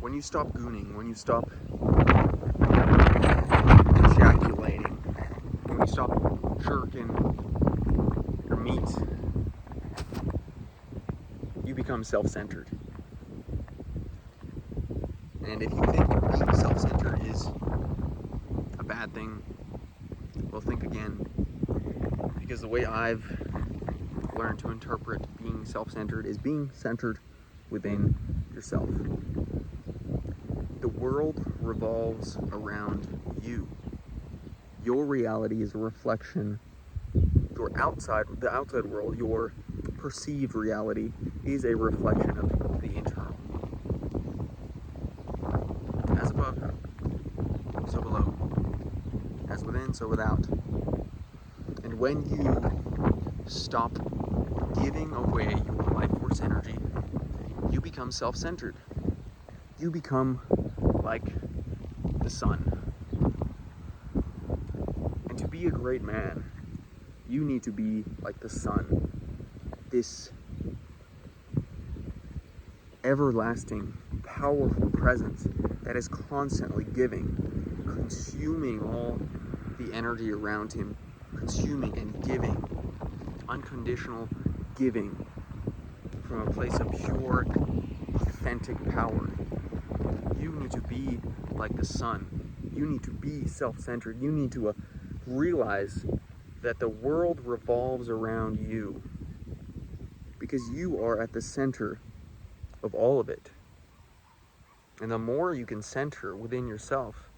when you stop gooning, when you stop ejaculating, when you stop jerking your meat, you become self-centered. And if you think being self-centered is a bad thing, well, think again. Because the way I've learned to interpret being self-centered is being centered within yourself. The world revolves around you. Your reality is a reflection. The outside world, your perceived reality is a reflection of the internal. As above, so below. As within, so without. And when you stop giving away your life force energy, you become self-centered. You become like the sun. And to be a great man, you need to be like the sun. This everlasting, powerful presence that is constantly giving, consuming all the energy around him, consuming and giving, unconditional giving from a place of pure, authentic power. You need to be like the sun. You need to be self-centered. You need to realize that the world revolves around you because you are at the center of all of it. And the more you can center within yourself,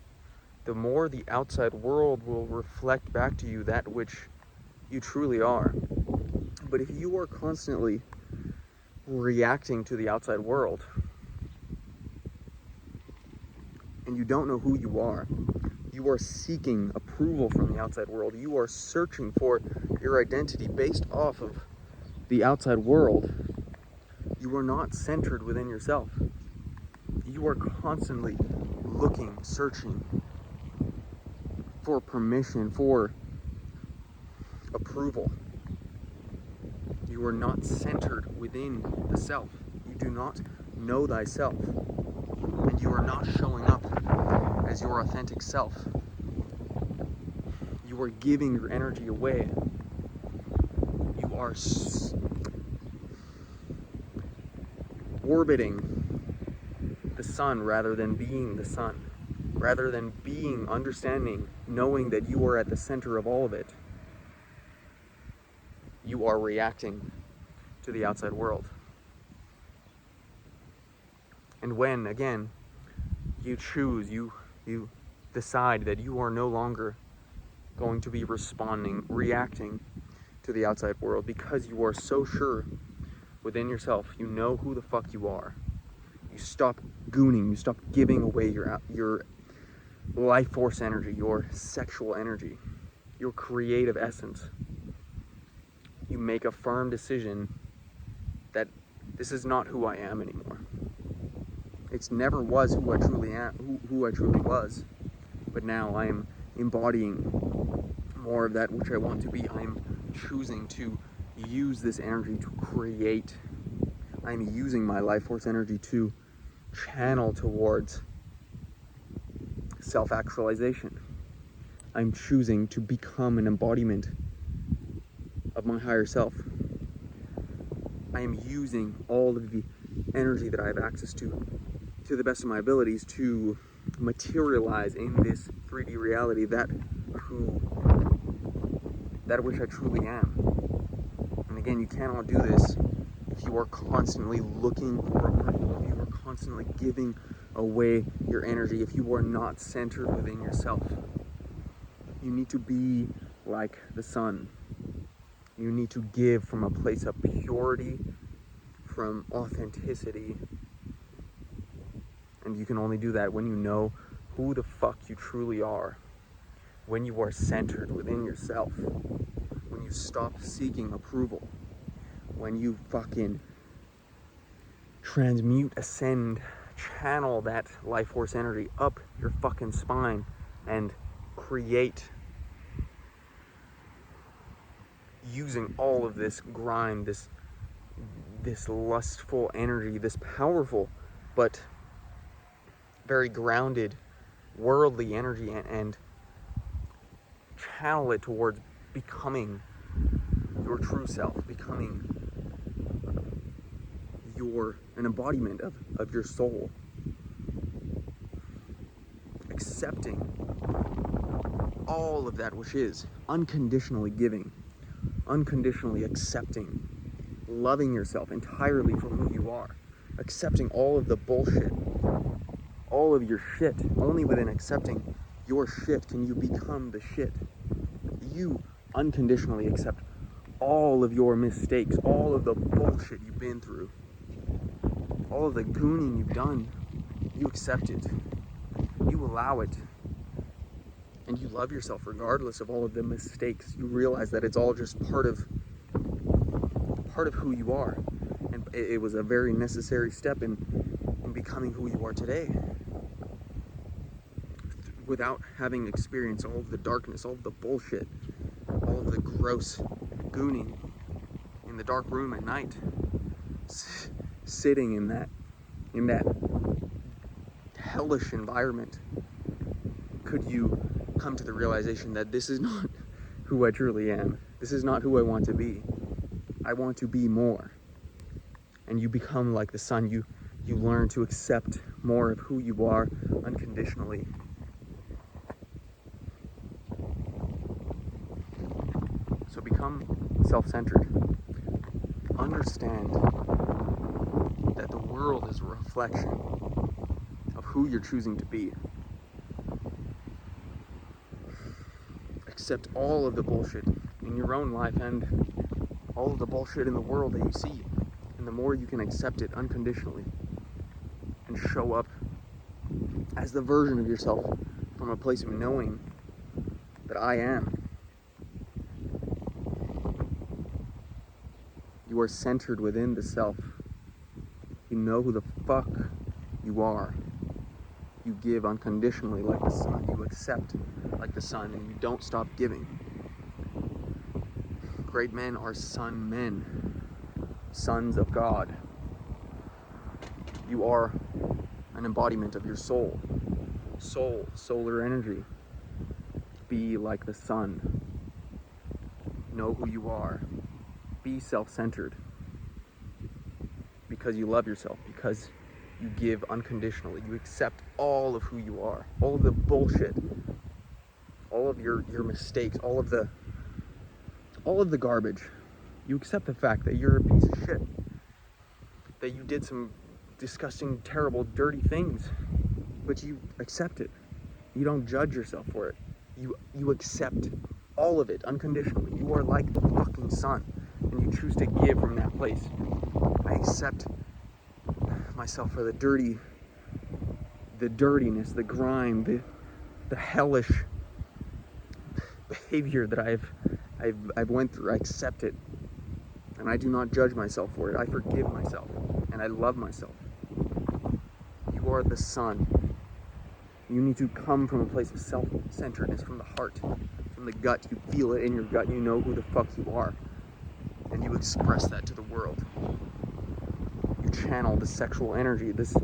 the more the outside world will reflect back to you that which you truly are. But if you are constantly reacting to the outside world and you don't know who you are seeking approval from the outside world, you are searching for your identity based off of the outside world, you are not centered within yourself. You are constantly looking, searching for permission, for approval. You are not centered within the self. You do not know thyself. And you are not showing up as your authentic self. You are giving your energy away. You are orbiting the sun rather than being the sun. Rather than being, understanding, knowing that you are at the center of all of it. You are reacting to the outside world. And when, again, you choose, you decide that you are no longer going to be reacting to the outside world because you are so sure within yourself, you know who the fuck you are. You stop gooning, you stop giving away your life force energy, your sexual energy, your creative essence. You make a firm decision that this is not who I am anymore. It never was who I truly am, who I truly was, but now I am embodying more of that which I want to be. I am choosing to use this energy to create. I am using my life force energy to channel towards self-actualization. I'm choosing to become an embodiment of my higher self. I am using all of the energy that I have access to the best of my abilities to materialize in this 3D reality that which I truly am. And again, you cannot do this if you are constantly looking for approval, if you are constantly giving away your energy, if you are not centered within yourself. You need to be like the sun. You need to give from a place of purity, from authenticity. And you can only do that when you know who the fuck you truly are. When you are centered within yourself. When you stop seeking approval. When you fucking transmute, ascend, channel that life force energy up your fucking spine and create using all of this grind, this lustful energy, this powerful but very grounded, worldly energy and channel it towards becoming your true self, becoming an embodiment of your soul. Accepting all of that which is, unconditionally giving, unconditionally accepting, loving yourself entirely for who you are, accepting all of the bullshit, all of your shit. Only within accepting your shit can you become the shit. You unconditionally accept all of your mistakes, all of the bullshit you've been through, all of the gooning you've done. You accept it, you allow it, and you love yourself regardless of all of the mistakes. You realize that it's all just part of who you are, and it was a very necessary step in becoming who you are today. Without having experienced all of the darkness, all of the bullshit, all of the gross gooning in the dark room at night, sitting in that hellish environment, could you come to the realization that this is not who I truly am. This is not who I want to be. I want to be more. And you become like the sun. You learn to accept more of who you are unconditionally. So become self-centered. Understand that the world is a reflection of who you're choosing to be. Accept all of the bullshit in your own life and all of the bullshit in the world that you see. And the more you can accept it unconditionally and show up as the version of yourself from a place of knowing that I am, you are centered within the self. You know who the fuck you are. You give unconditionally like the sun. You accept like the sun, and you don't stop giving. Great men are sun men, sons of God. You are an embodiment of your soul. Soul, solar energy. Be like the sun. Know who you are. Be self-centered. Because you love yourself. Because you give unconditionally. You accept all of who you are. All of the bullshit. All of your mistakes. All of the garbage. You accept the fact that you're a piece of shit. That you did some disgusting, terrible, dirty things. But you accept it. You don't judge yourself for it. You accept all of it unconditionally. You are like the fucking sun. And you choose to give from that place. I accept myself for the dirtiness, the grime, the hellish behavior that I've went through. I accept it, and I do not judge myself for it. I forgive myself, and I love myself. You are the sun. You need to come from a place of self-centeredness, from the heart, from the gut. You feel it in your gut. You know who the fuck you are, and you express that to the world. You channel the sexual energy, this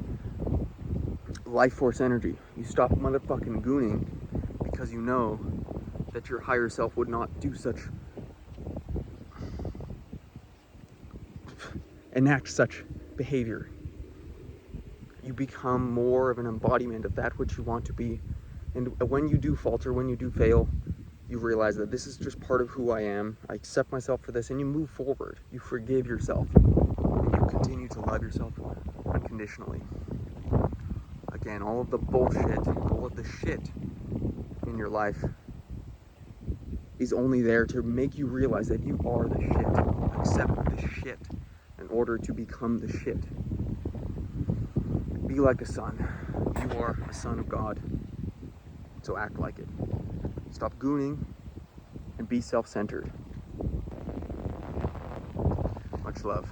life force energy. You stop motherfucking gooning because you know that your higher self would not do such, enact such behavior. You become more of an embodiment of that which you want to be. And when you do falter, when you do fail, you realize that this is just part of who I am. I accept myself for this, and you move forward. You forgive yourself, and you continue to love yourself unconditionally. Again, all of the bullshit, all of the shit in your life is only there to make you realize that you are the shit. Accept the shit in order to become the shit. Be like the sun. You are a son of God. So act like it. Stop gooning and be self-centered. Much love.